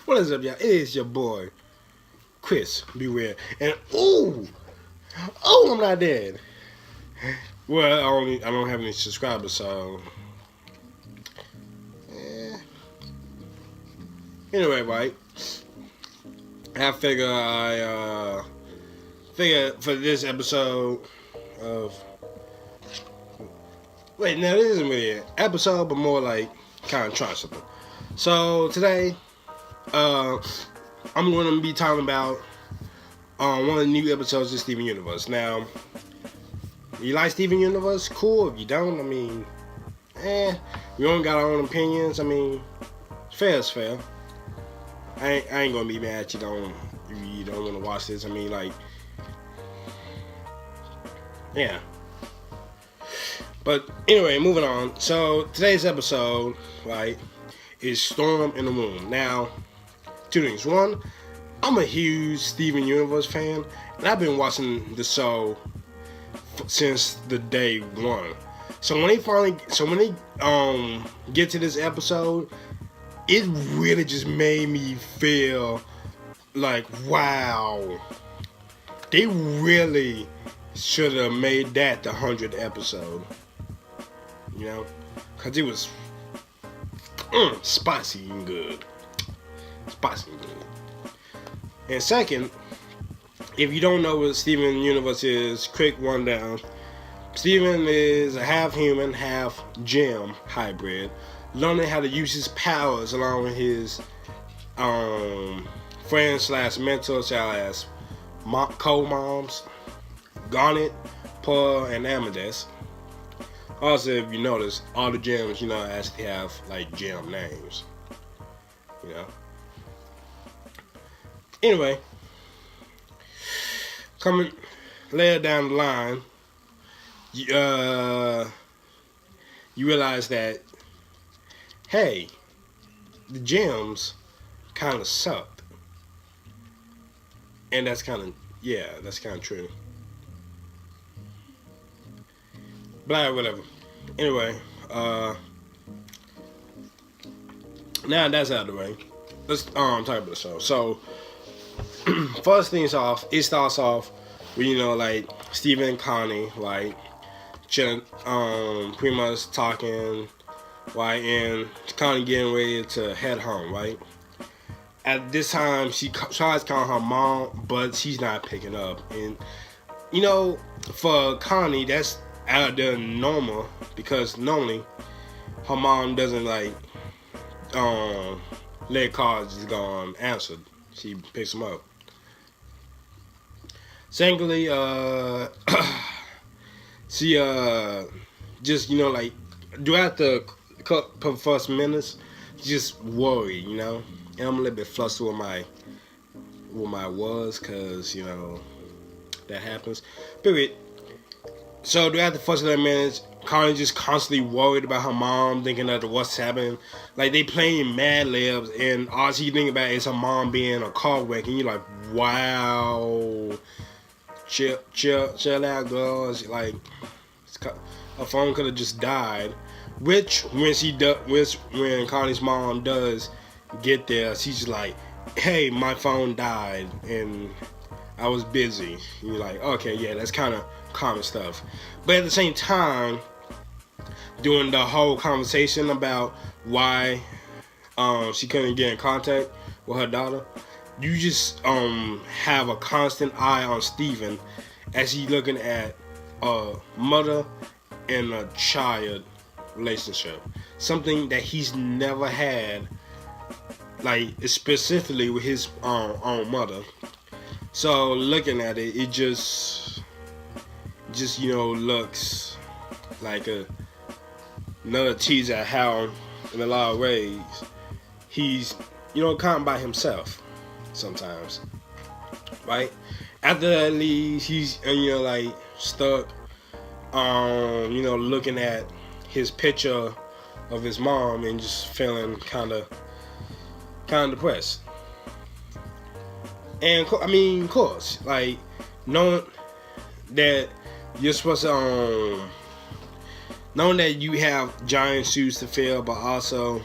What is up, y'all? It is your boy, Chris Beware. And I'm not dead. Well, I don't have any subscribers, so eh. Anyway, right? I figure for this episode of no, this isn't really an episode, but more like kind of trying something. So today, I'm going to be talking about one of the new episodes of Steven Universe. Now, you like Steven Universe? Cool. If you don't, I mean, we all got our own opinions. I mean, fair is fair. I ain't gonna be mad at you if you don't want to watch this. I mean, like, yeah. But anyway, moving on. So today's episode, right, is Storm in the Moon. Now, two things. One, I'm a huge Steven Universe fan, and I've been watching the show since the day one. So when they get to this episode, it really just made me feel like, wow, they really should have made that the 100th episode. You know, cause it was spicy and good. Spicy and good. And second, if you don't know what Steven Universe is, quick rundown. Steven is a half human, half gem hybrid, learning how to use his powers along with his friends / mentors / co-moms, Garnet, Pearl, and Amethyst. Also, if you notice, all the gems, actually have like gem names. Anyway, coming later down the line, you realize that, hey, the gems kind of sucked, and that's kind of true. Blah, whatever. Anyway, now that's out of the way, let's talk about the show. So, first things off, it starts off with, like, Steven and Connie, like, chilling, pretty much talking, right, and Connie getting ready to head home, right? At this time, she tries calling her mom, but she's not picking up. And, for Connie, that's out of the normal, because normally her mom doesn't let calls just go unanswered. She picks them up. Secondly, she just throughout the first minutes, just worried, and I'm a little bit flustered with my words, cause that happens. Period. So throughout the first 11 minutes, Connie just constantly worried about her mom, thinking that what's happening. Like, they playing Mad Libs, and all she think about is her mom being in a car wreck, and you're like, wow, chill out, girl. It's like, her phone could have just died. Which when Connie's mom does get there, she's just like, hey, my phone died, and I was busy. And you're like, okay, yeah, that's kind of common stuff. But at the same time, during the whole conversation about why she couldn't get in contact with her daughter, you just have a constant eye on Steven as he's looking at a mother and a child relationship. Something that he's never had, like, specifically with his own mother. So looking at it, it just looks like another tease at how, in a lot of ways, he's kind of by himself sometimes, right? After that leaves, he's stuck, looking at his picture of his mom and just feeling kind of depressed. And of course, like, knowing that you're supposed to, knowing that you have giant shoes to fill, but also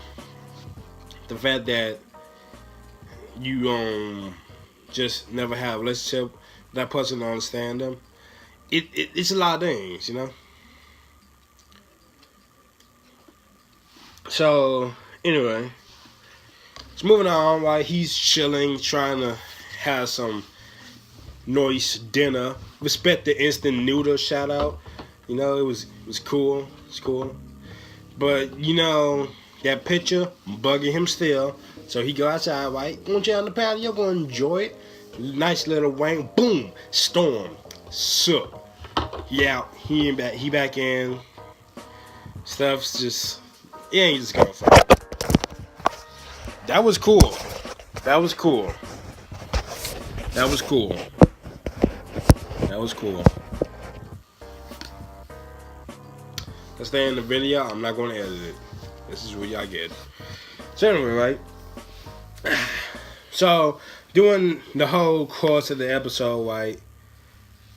the fact that you just never have a relationship with that person to understand them. It's a lot of things, you know. So anyway, it's moving on. Right, he's chilling, trying to have some nice dinner. Respect the instant noodle shout out. You know, it was cool. It's cool. But you know, that picture bugging him still. So he go outside, right? Won't you on the patio? Go enjoy it. Nice little wank. Boom. Storm. So he out. He ain't back. He back in. Stuff's just. It ain't just going for it. That was cool. That was cool. That was cool. That was cool. Let's stay in the video. I'm not going to edit it. This is what y'all get. So anyway, right? So, during the whole course of the episode, right?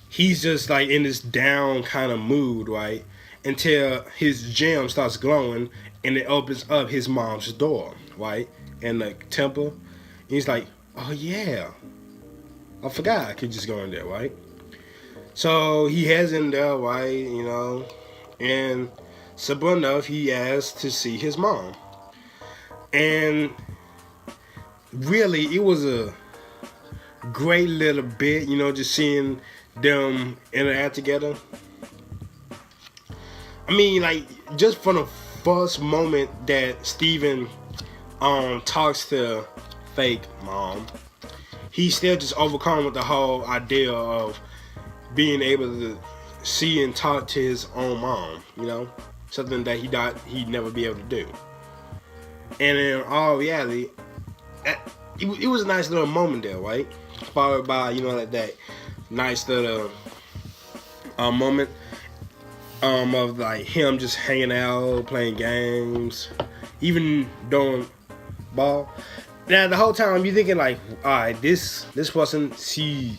He's just like in this down kind of mood, right? Until his gem starts glowing and it opens up his mom's door, right? In the temple. And he's like, oh yeah. I forgot I could just go in there, right? So he heads in there, right? You know, and simple enough, he asks to see his mom. And really, it was a great little bit, you know, just seeing them interact together. I mean, like, just from the first moment that Steven talks to fake mom, he's still just overcome with the whole idea of being able to see and talk to his own mom, you know, something that he thought he'd never be able to do. And in all reality, it was a nice little moment there, right? Followed by, you know, like that nice little moment of like him just hanging out, playing games, even doing ball. Now the whole time you're thinking like, all right, this person, she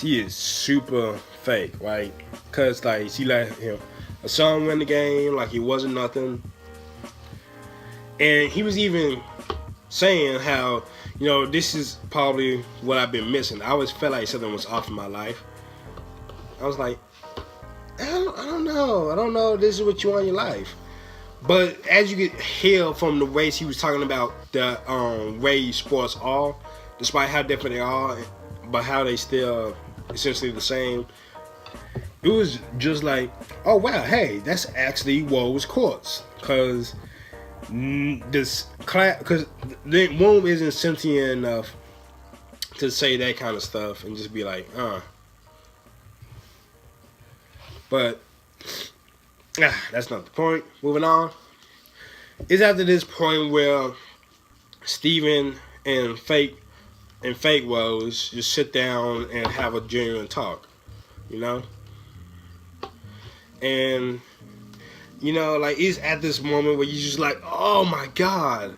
is super fake, right? Cause like she let him a son win the game like it wasn't nothing, and he was even saying how, you know, this is probably what I've been missing. I always felt like something was off in my life. I was like, I don't know. This is what you want in your life. But as you could hear from the ways he was talking about the way sports are, despite how different they are, but how they still essentially the same, it was just like, oh wow, hey, that's actually Woe's courts, because this class, because the womb isn't sentient enough to say that kind of stuff and just be like, But that's not the point. Moving on. It's after this point where Steven and Fake Rose just sit down and have a genuine talk, you know? And, you know, like, it's at this moment where you're just like, oh my God,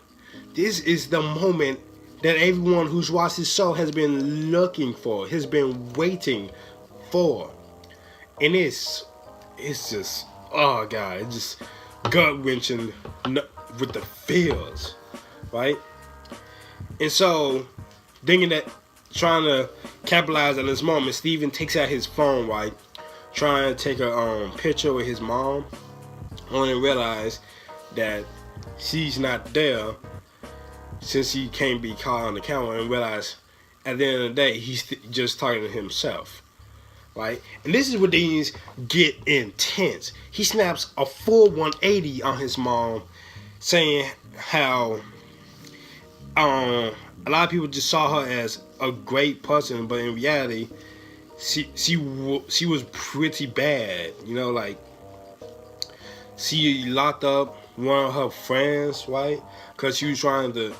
this is the moment that everyone who's watched this show has been looking for, has been waiting for. And it's just, oh God, it's just gut-wrenching with the feels, right? And so, thinking that, trying to capitalize on this moment, Steven takes out his phone, right? Trying to take a picture with his mom, only to realize that she's not there since he can't be caught on the camera, and realize at the end of the day, he's just talking to himself. Right? And this is where things get intense. He snaps a full 180 on his mom, saying how a lot of people just saw her as a great person, but in reality, she was pretty bad. You know, like, she locked up one of her friends, right? Because she was trying to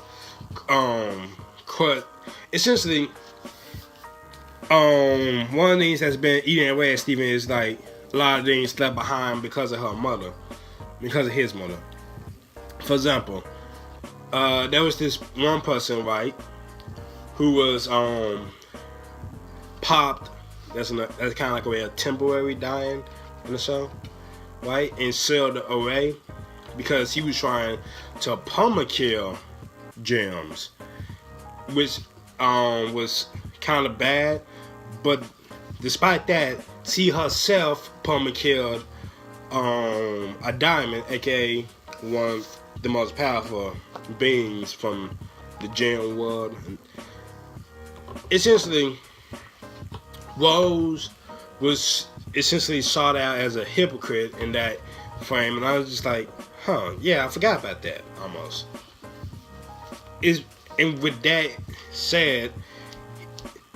cut, essentially. One of the things that's been eating away at Steven is like a lot of things left behind because of her mother, because of his mother. For example, there was this one person, right, who was popped. That's kind of like a temporary dying in the show, right, and sealed away because he was trying to permakill Gems, which was kind of bad, but despite that, she herself probably killed a diamond, aka one of the most powerful beings from the Jinn world. And essentially, Rose was essentially sought out as a hypocrite in that frame, and I was just like, huh, yeah, I forgot about that almost. And with that said,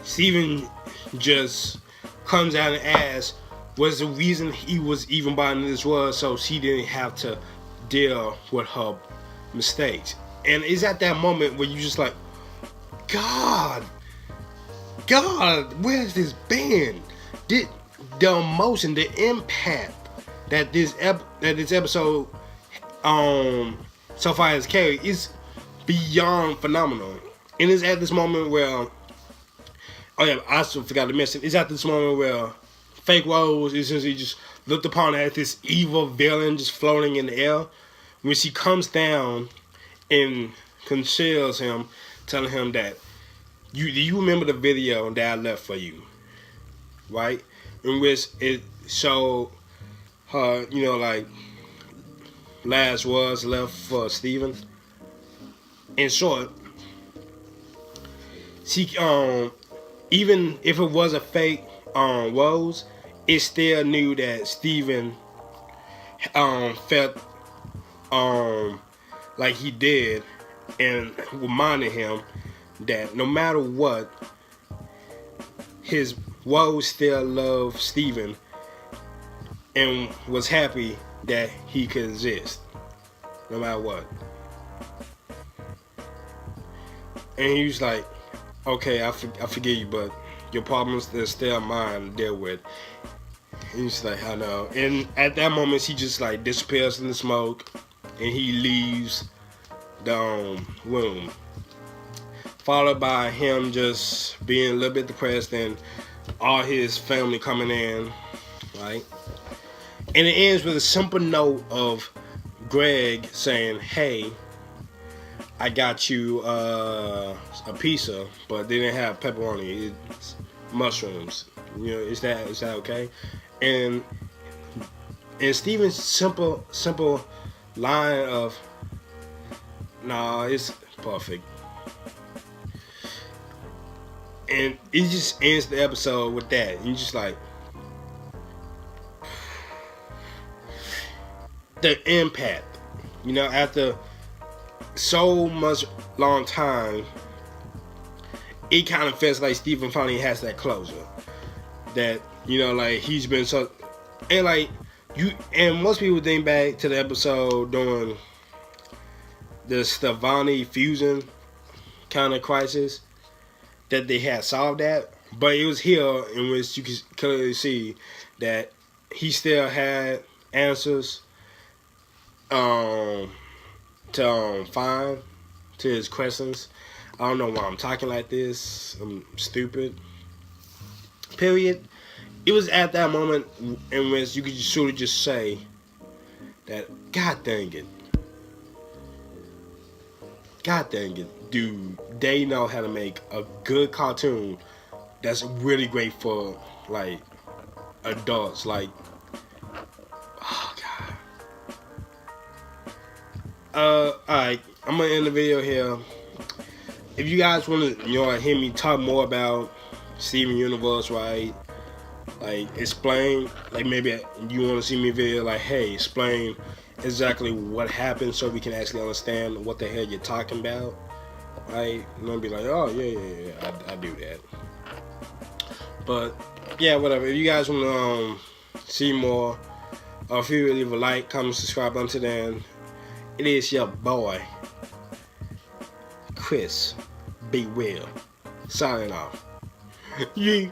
Steven just comes out and asks, was the reason he was even brought into this world so she didn't have to deal with her mistakes. And it's at that moment where you just like, God, where's this been? The emotion, the impact that this episode so far has carried is beyond phenomenal. And it's at this moment where, oh yeah, I also forgot to mention, it's at this moment where Fake Rose essentially just looked upon as this evil villain just floating in the air. When she comes down and conceals him, telling him that, do you remember the video that I left for you? Right? In which it showed her, like, last words left for Steven. In short, she, even if it was a fake Rose, it still knew that Steven felt like he did, and reminded him that no matter what, his Rose still loved Steven and was happy that he could exist no matter what. And he was like, okay, I forgive you, but your problems, they're still mine to deal with. And he's like, I know. And at that moment, he just like disappears in the smoke, and he leaves the room, followed by him just being a little bit depressed and all his family coming in, right? And it ends with a simple note of Greg saying, hey, I got you a pizza, but they didn't have pepperoni, it's mushrooms. Is that okay? And Steven's simple line of, nah, it's perfect. And it just ends the episode with that. And you're just like, the impact. After so much long time, it kind of feels like Steven finally has that closure. That, like, he's been so, and like and most people think back to the episode during the Stevonnie fusion kind of crisis, that they had solved that, but it was here in which you could clearly see that he still had answers to find to his questions. I don't know why I'm talking like this. I'm stupid. Period. It was at that moment in which you could sort of just say that, God dang it, dude, they know how to make a good cartoon that's really great for, like, adults. Like, oh God. Alright, I'm gonna end the video here. If you guys want to, hear me talk more about Steven Universe, right? Like, explain, like, maybe you want to see me video, like, hey, explain exactly what happened so we can actually understand what the hell you're talking about, right? And I'll be like, oh, yeah, I do that. But, yeah, whatever. If you guys want to see more, if you leave a like, comment, subscribe until then, it is your boy, Chris B. Will, signing off. Yeah.